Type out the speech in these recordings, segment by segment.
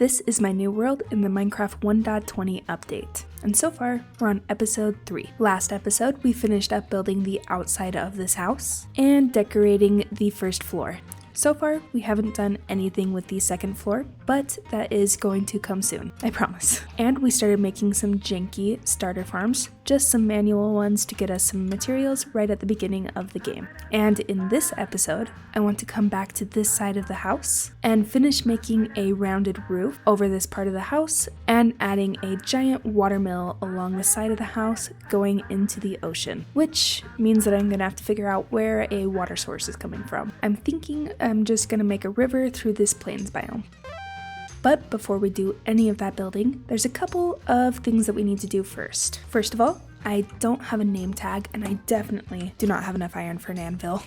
This is my new world in the Minecraft 1.20 update. And so far, we're on episode 3. Last episode, we finished up building the outside of this house and decorating the first floor. So far, we haven't done anything with the second floor, but that is going to come soon, I promise. And we started making some janky starter farms, just some manual ones to get us some materials right at the beginning of the game. And in this episode, I want to come back to this side of the house and finish making a rounded roof over this part of the house and adding a giant watermill along the side of the house going into the ocean, which means that I'm gonna have to figure out where a water source is coming from. I'm thinking I'm just gonna make a river through this plains biome. But before we do any of that building, there's a couple of things that we need to do first. First of all, I don't have a name tag, and I definitely do not have enough iron for an anvil.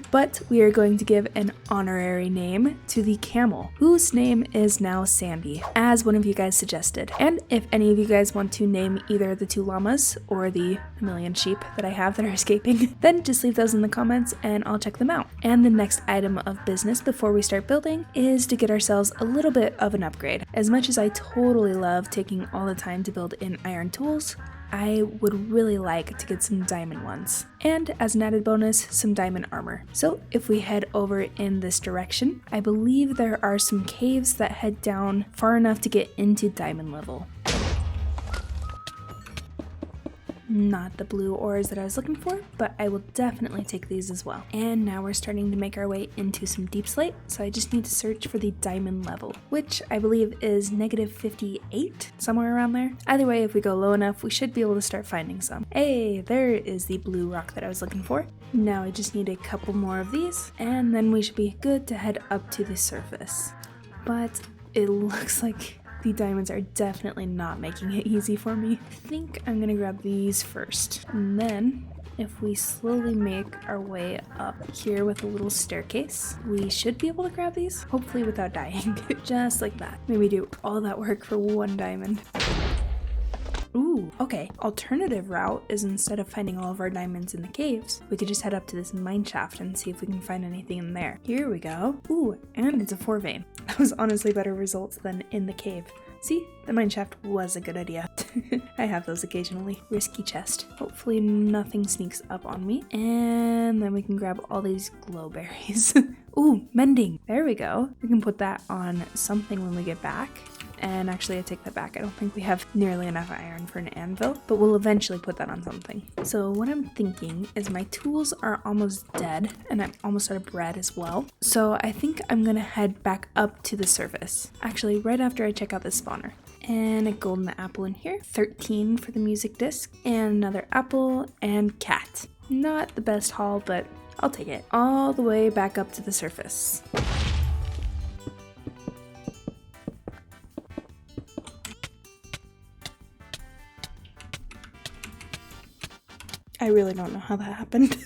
But we are going to give an honorary name to the camel, whose name is now Sandy, as one of you guys suggested. And if any of you guys want to name either the 2 llamas or the million sheep that I have that are escaping, then just leave those in the comments and I'll check them out. And the next item of business before we start building is to get ourselves a little bit of an upgrade. As much as I totally love taking all the time to build in iron tools, I would really like to get some diamond ones. And as an added bonus, some diamond armor. So if we head over in this direction, I believe there are some caves that head down far enough to get into diamond level. Not the blue ores that I was looking for, but I will definitely take these as well. And now we're starting to make our way into some deep slate, so I just need to search for the diamond level, which I believe is -58, somewhere around there. Either way, if we go low enough, we should be able to start finding some. Hey, there is the blue rock that I was looking for. Now I just need a couple more of these, and then we should be good to head up to the surface. But it looks like the diamonds are definitely not making it easy for me. I think I'm gonna grab these first. And then, if we slowly make our way up here with a little staircase, we should be able to grab these, hopefully without dying. Just like that. Maybe do all that work for 1 diamond. Ooh, okay. Alternative route is instead of finding all of our diamonds in the caves, we could just head up to this mine shaft and see if we can find anything in there. Here we go. Ooh, and it's a 4 vein. That was honestly better results than in the cave. See, the mine shaft was a good idea. I have those occasionally. Risky chest. Hopefully nothing sneaks up on me. And then we can grab all these glowberries. Ooh, mending. There we go. We can put that on something when we get back. And actually, I take that back. I don't think we have nearly enough iron for an anvil, but we'll eventually put that on something. So what I'm thinking is my tools are almost dead, and I'm almost out of bread as well. So I think I'm gonna head back up to the surface. Actually, right after I check out this spawner. And a golden apple in here. 13 for the music disc. And another apple and cat. Not the best haul, but I'll take it. All the way back up to the surface. I really don't know how that happened.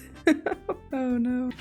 Oh no.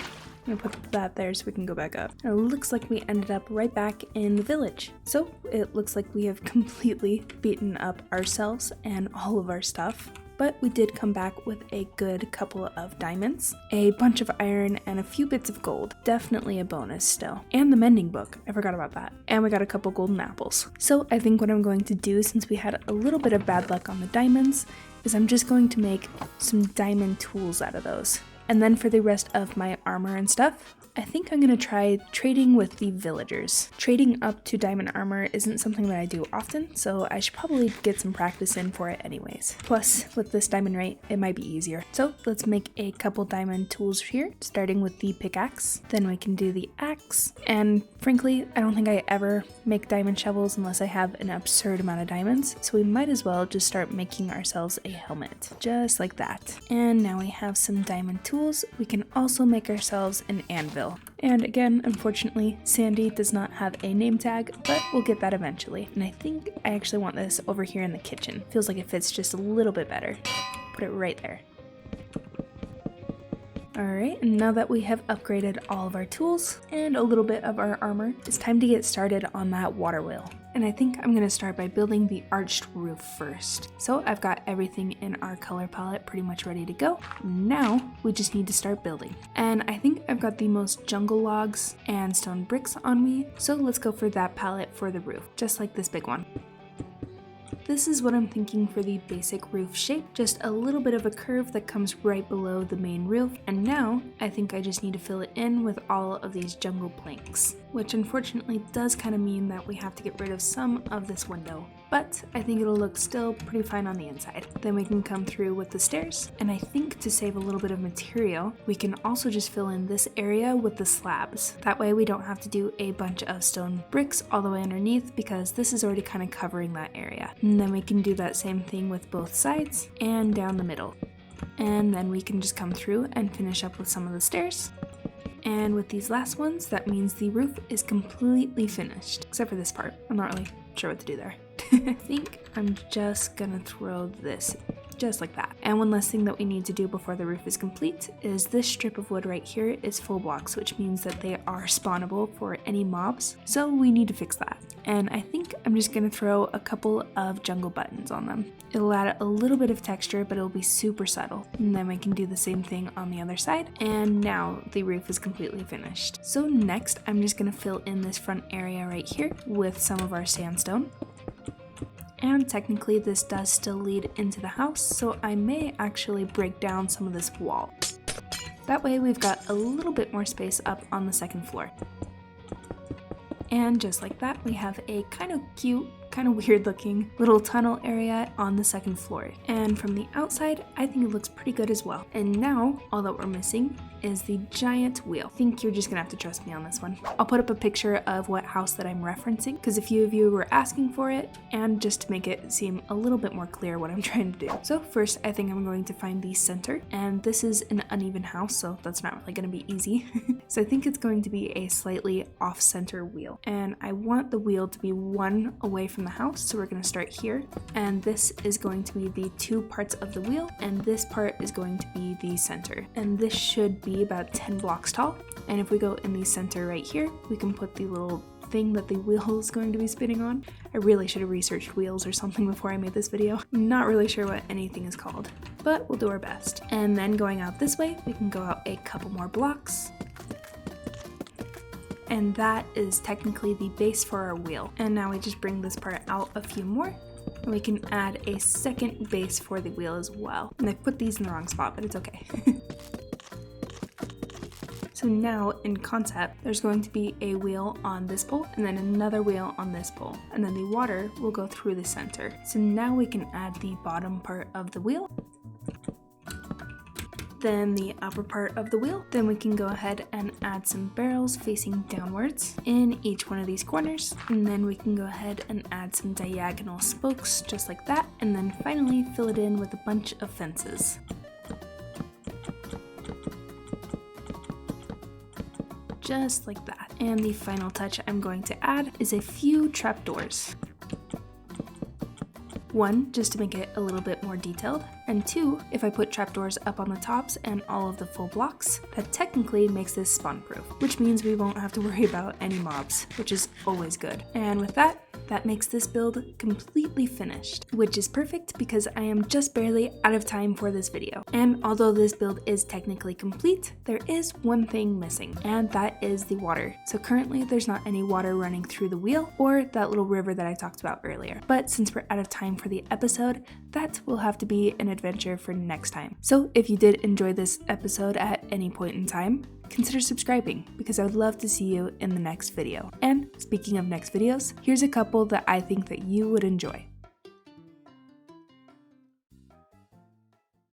I'm gonna put that there so we can go back up. It looks like we ended up right back in the village. So it looks like we have completely beaten up ourselves and all of our stuff. But we did come back with a good couple of diamonds, a bunch of iron, and a few bits of gold. Definitely a bonus still. And the mending book, I forgot about that. And we got a couple golden apples. So I think what I'm going to do, since we had a little bit of bad luck on the diamonds, is I'm just going to make some diamond tools out of those. And then for the rest of my armor and stuff, I think I'm gonna try trading with the villagers. Trading up to diamond armor isn't something that I do often, so I should probably get some practice in for it anyways. Plus, with this diamond rate, it might be easier. So let's make a couple diamond tools here, starting with the pickaxe. Then we can do the axe. And frankly, I don't think I ever make diamond shovels unless I have an absurd amount of diamonds, so we might as well just start making ourselves a helmet, just like that. And now we have some diamond tools. We can also make ourselves an anvil. And again, unfortunately, Sandy does not have a name tag, but we'll get that eventually. And I think I actually want this over here in the kitchen. Feels like it fits just a little bit better. Put it right there. Alright, and now that we have upgraded all of our tools and a little bit of our armor, it's time to get started on that water wheel. And I think I'm going to start by building the arched roof first. So I've got everything in our color palette pretty much ready to go. Now we just need to start building. And I think I've got the most jungle logs and stone bricks on me, so let's go for that palette for the roof, just like this big one. This is what I'm thinking for the basic roof shape, just a little bit of a curve that comes right below the main roof, and now I think I just need to fill it in with all of these jungle planks, which unfortunately does kind of mean that we have to get rid of some of this window, but I think it'll look still pretty fine on the inside. Then we can come through with the stairs, and I think to save a little bit of material, we can also just fill in this area with the slabs. That way we don't have to do a bunch of stone bricks all the way underneath, because this is already kind of covering that area. And then we can do that same thing with both sides and down the middle. And then we can just come through and finish up with some of the stairs. And with these last ones, that means the roof is completely finished, except for this part. I'm not really sure what to do there. I think I'm just gonna throw this just like that. And one last thing that we need to do before the roof is complete is this strip of wood right here is full blocks, which means that they are spawnable for any mobs. So we need to fix that. And I think I'm just gonna throw a couple of jungle buttons on them. It'll add a little bit of texture, but it'll be super subtle. And then we can do the same thing on the other side. And now the roof is completely finished. So next, I'm just gonna fill in this front area right here with some of our sandstone. And technically this does still lead into the house, so I may actually break down some of this wall. That way we've got a little bit more space up on the second floor. And just like that, we have a kind of cute, kind of weird looking little tunnel area on the second floor. And from the outside, I think it looks pretty good as well. And now all that we're missing is the giant wheel. I think you're just gonna have to trust me on this one. I'll put up a picture of what house that I'm referencing, because a few of you were asking for it, and just to make it seem a little bit more clear what I'm trying to do. So first, I think I'm going to find the center, and this is an uneven house, so that's not really gonna be easy. So I think it's going to be a slightly off-center wheel, and I want the wheel to be one away from the house, so we're gonna start here, and this is going to be the two parts of the wheel, and this part is going to be the center, and this should be about 10 blocks tall. And if we go in the center right here, we can put the little thing that the wheel is going to be spinning on. I really should have researched wheels or something before I made this video. I'm not really sure what anything is called, but we'll do our best. And then going out this way, we can go out a couple more blocks. And that is technically the base for our wheel. And now we just bring this part out a few more, and we can add a second base for the wheel as well. And I put these in the wrong spot, but it's okay. So now in concept, there's going to be a wheel on this pole and then another wheel on this pole, and then the water will go through the center. So now we can add the bottom part of the wheel, then the upper part of the wheel. Then we can go ahead and add some barrels facing downwards in each one of these corners, and then we can go ahead and add some diagonal spokes just like that, and then finally fill it in with a bunch of fences. Just like that. And the final touch I'm going to add is a few trapdoors. One, just to make it a little bit more detailed, and two, if I put trapdoors up on the tops and all of the full blocks, that technically makes this spawn proof, which means we won't have to worry about any mobs, which is always good. And with that makes this build completely finished, which is perfect because I am just barely out of time for this video. And although this build is technically complete, there is one thing missing, and that is the water. So currently there's not any water running through the wheel or that little river that I talked about earlier. But since we're out of time for the episode, that will have to be an adventure for next time. So if you did enjoy this episode at any point in time, consider subscribing because I would love to see you in the next video. And speaking of next videos, here's a couple that I think that you would enjoy.